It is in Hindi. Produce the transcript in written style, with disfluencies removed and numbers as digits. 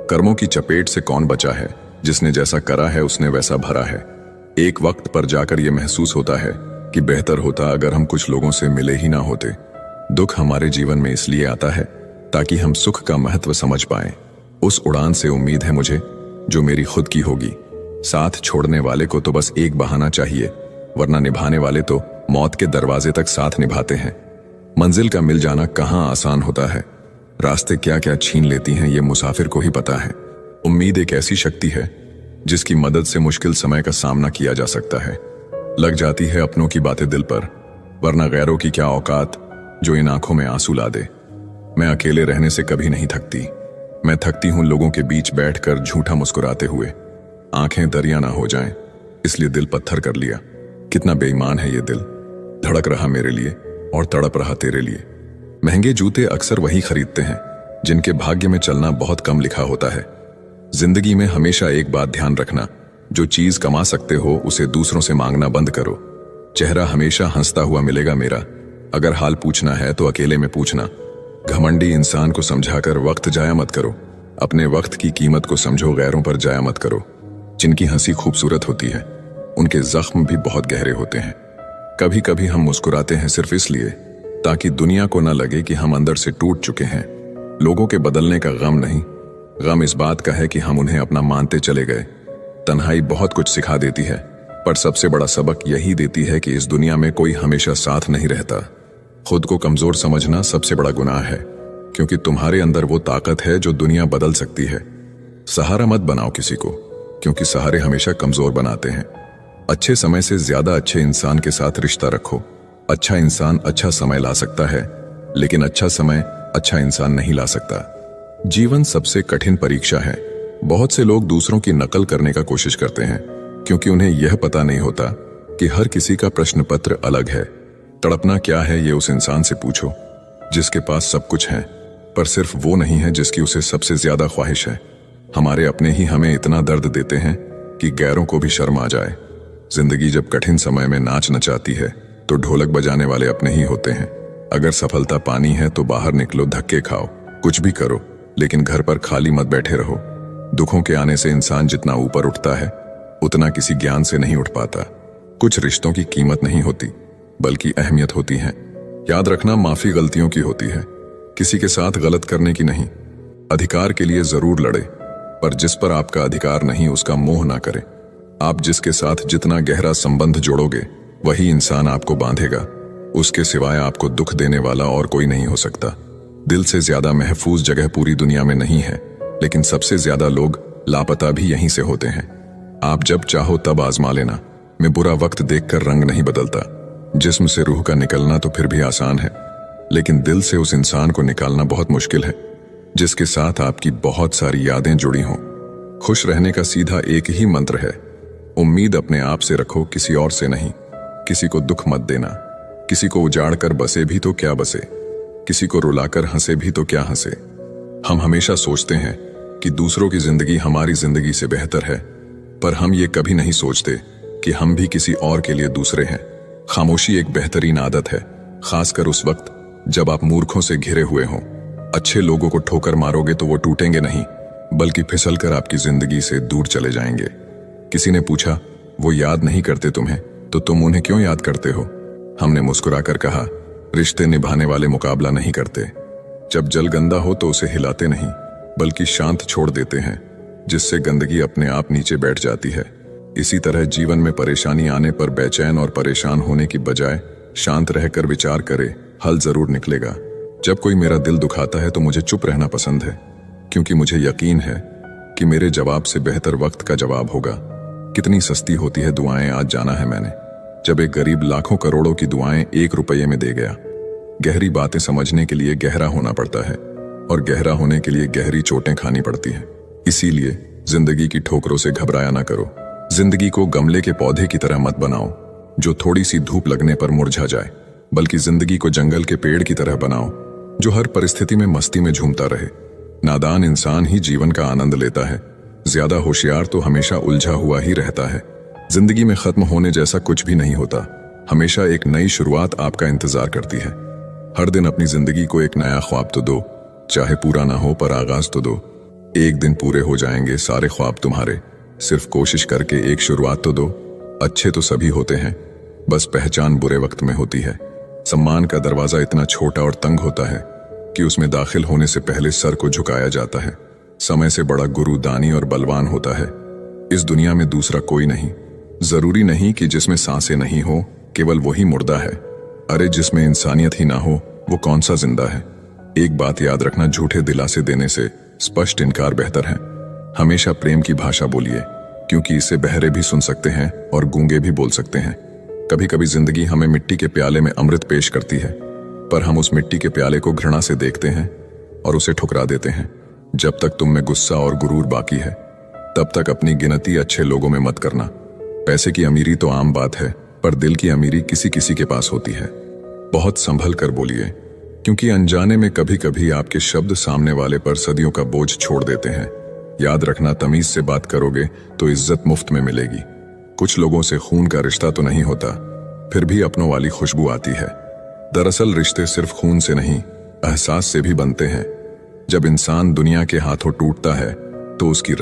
कर्मों की चपेट से कौन बचा है? जिसने जैसा करा है उसने वैसा भरा है। एक वक्त पर जाकर यह महसूस होता है कि बेहतर होता अगर हम कुछ लोगों से मिले ही ना होते। दुख हमारे जीवन में इसलिए आता है ताकि हम सुख का महत्व समझ पाएं। उस उड़ान से उम्मीद है मुझे जो मेरी खुद की होगी। साथ छोड़ने वाले को तो बस एक बहाना चाहिए, वरना निभाने वाले तो मौत के दरवाजे तक साथ निभाते हैं। मंजिल का मिल जाना कहाँ आसान होता है। रास्ते क्या क्या छीन लेती हैं ये मुसाफिर को ही पता है। उम्मीद एक ऐसी शक्ति है जिसकी मदद से मुश्किल समय का सामना किया जा सकता है। लग जाती है अपनों की बातें दिल पर, वरना गैरों की क्या औकात जो इन आंखों में आंसू ला दे। मैं अकेले रहने से कभी नहीं थकती। मैं थकती हूं लोगों के बीच बैठकर झूठा मुस्कुराते हुए। आंखें दरिया ना हो जाएं, इसलिए दिल पत्थर कर लिया। कितना बेईमान है ये दिल, धड़क रहा मेरे लिए और तड़प रहा तेरे लिए। महंगे जूते अक्सर वही खरीदते हैं जिनके भाग्य में चलना बहुत कम लिखा होता है। जिंदगी में हमेशा एक बात ध्यान रखना, जो चीज कमा सकते हो उसे दूसरों से मांगना बंद करो। चेहरा हमेशा हंसता हुआ मिलेगा मेरा, अगर हाल पूछना है तो अकेले में पूछना। घमंडी इंसान को समझाकर वक्त जाया मत करो। अपने वक्त की कीमत को समझो, गैरों पर जाया मत करो। जिनकी हंसी खूबसूरत होती है उनके जख्म भी बहुत गहरे होते हैं। कभी कभी हम मुस्कुराते हैं सिर्फ इसलिए ताकि दुनिया को न लगे कि हम अंदर से टूट चुके हैं। लोगों के बदलने का गम नहीं, गम इस बात का है कि हम उन्हें अपना मानते चले गए। तन्हाई बहुत कुछ सिखा देती है, पर सबसे बड़ा सबक यही देती है कि इस दुनिया में कोई हमेशा साथ नहीं रहता। खुद को कमजोर समझना सबसे बड़ा गुनाह है, क्योंकि तुम्हारे अंदर वो ताकत है जो दुनिया बदल सकती है। सहारा मत बनाओ किसी को, क्योंकि सहारे हमेशा कमजोर बनाते हैं। अच्छे समय से ज्यादा अच्छे इंसान के साथ रिश्ता रखो। अच्छा इंसान अच्छा समय ला सकता है, लेकिन अच्छा समय अच्छा इंसान नहीं ला सकता। जीवन सबसे कठिन परीक्षा है। बहुत से लोग दूसरों की नकल करने का कोशिश करते हैं, क्योंकि उन्हें यह पता नहीं होता कि हर किसी का प्रश्न पत्र अलग है। तड़पना क्या है ये उस इंसान से पूछो जिसके पास सब कुछ है, पर सिर्फ वो नहीं है जिसकी उसे सबसे ज्यादा ख्वाहिश है। हमारे अपने ही हमें इतना दर्द देते हैं कि गैरों को भी शर्म आ जाए। जिंदगी जब कठिन समय में नाच नचाती है तो ढोलक बजाने वाले अपने ही होते हैं। अगर सफलता पानी है तो बाहर निकलो, धक्के खाओ, कुछ भी करो, लेकिन घर पर खाली मत बैठे रहो। दुखों के आने से इंसान जितना ऊपर उठता है उतना किसी ज्ञान से नहीं उठ पाता। कुछ रिश्तों की कीमत नहीं होती, बल्कि अहमियत होती है। याद रखना, माफी गलतियों की होती है, किसी के साथ गलत करने की नहीं। अधिकार के लिए जरूर लड़े, पर जिस पर आपका अधिकार नहीं उसका मोह ना करें। आप जिसके साथ जितना गहरा संबंध जोड़ोगे वही इंसान आपको बांधेगा। उसके सिवाय आपको दुख देने वाला और कोई नहीं हो सकता। दिल से ज्यादा महफूज जगह पूरी दुनिया में नहीं है, लेकिन सबसे ज्यादा लोग लापता भी यहीं से होते हैं। आप जब चाहो तब आजमा लेना। मैं बुरा वक्त देखकर रंग नहीं बदलता। जिस्म से रूह का निकलना तो फिर भी आसान है, लेकिन दिल से उस इंसान को निकालना बहुत मुश्किल है जिसके साथ आपकी बहुत सारी यादें जुड़ी हों। खुश रहने का सीधा एक ही मंत्र है, उम्मीद अपने आप से रखो, किसी और से नहीं। किसी को दुख मत देना। किसी को उजाड़ कर बसे भी तो क्या बसे, किसी को रुलाकर हंसे भी तो क्या हंसे। हम हमेशा सोचते हैं कि दूसरों की जिंदगी हमारी जिंदगी से बेहतर है, पर हम ये कभी नहीं सोचते कि हम भी किसी और के लिए दूसरे हैं। खामोशी एक बेहतरीन आदत है, खासकर उस वक्त जब आप मूर्खों से घिरे हुए हों। अच्छे लोगों को ठोकर मारोगे तो वो टूटेंगे नहीं, बल्कि फिसलकर आपकी जिंदगी से दूर चले जाएंगे। किसी ने पूछा, वो याद नहीं करते तुम्हें तो तुम उन्हें क्यों याद करते हो? हमने मुस्कुराकर कहा, रिश्ते निभाने वाले मुकाबला नहीं करते। जब जल गंदा हो तो उसे हिलाते नहीं, बल्कि शांत छोड़ देते हैं, जिससे गंदगी अपने आप नीचे बैठ जाती है। इसी तरह जीवन में परेशानी आने पर बेचैन और परेशान होने की बजाय शांत रहकर विचार करे, हल जरूर निकलेगा। जब कोई मेरा दिल दुखाता है तो मुझे चुप रहना पसंद है, क्योंकि मुझे यकीन है कि मेरे जवाब से बेहतर वक्त का जवाब होगा। कितनी सस्ती होती है दुआएं, आज जाना है मैंने, जब एक गरीब लाखों करोड़ों की दुआएं 1 रुपये में दे गया। गहरी बातें समझने के लिए गहरा होना पड़ता है, और गहरा होने के लिए गहरी चोटें खानी पड़ती हैं। इसीलिए जिंदगी की ठोकरों से घबराया ना करो। जिंदगी को गमले के पौधे की तरह मत बनाओ जो थोड़ी सी धूप लगने पर मुरझा जाए, बल्कि जिंदगी को जंगल के पेड़ की तरह बनाओ जो हर परिस्थिति में मस्ती में झूमता रहे। नादान इंसान ही जीवन का आनंद लेता है, ज्यादा होशियार तो हमेशा उलझा हुआ ही रहता है। जिंदगी में खत्म होने जैसा कुछ भी नहीं होता, हमेशा एक नई शुरुआत आपका इंतजार करती है। हर दिन अपनी जिंदगी को एक नया ख्वाब तो दो, चाहे पूरा ना हो पर आगाज तो दो। एक दिन पूरे हो जाएंगे सारे ख्वाब तुम्हारे, सिर्फ कोशिश करके एक शुरुआत तो दो। अच्छे तो सभी होते हैं, बस पहचान बुरे वक्त में होती है। सम्मान का दरवाजा इतना छोटा और तंग होता है कि उसमें दाखिल होने से पहले सर को झुकाया जाता है। समय से बड़ा गुरु दानी और बलवान होता है। इस दुनिया में दूसरा कोई नहीं। जरूरी नहीं कि जिसमें सांसें नहीं हो केवल वही मुर्दा है। अरे जिसमें इंसानियत ही ना हो वो कौन सा जिंदा है। एक बात याद रखना, झूठे दिलासे देने से स्पष्ट इनकार बेहतर है। हमेशा प्रेम की भाषा बोलिए, क्योंकि इसे बहरे भी सुन सकते हैं और गूंगे भी बोल सकते हैं। कभी कभी जिंदगी हमें मिट्टी के प्याले में अमृत पेश करती है, पर हम उस मिट्टी के प्याले को घृणा से देखते हैं और उसे ठुकरा देते हैं। जब तक तुम में गुस्सा और गुरूर बाकी है, तब तक अपनी गिनती अच्छे लोगों में मत करना। पैसे की अमीरी तो आम बात है, पर दिल की अमीरी किसी किसी के पास होती है। बहुत संभल कर बोलिए, क्योंकि अनजाने में कभी कभी आपके शब्द सामने वाले पर सदियों का बोझ छोड़ देते हैं। याद रखना, तमीज से बात करोगे तो इज्जत मुफ्त में मिलेगी। कुछ लोगों से खून का रिश्ता तो नहीं होता, फिर भी अपनों वाली खुशबू आती है। दरअसल रिश्ते सिर्फ खून से नहीं, एहसास से भी बनते हैं। जब इंसान दुनिया के हाथों टूटता है तो उसकी रब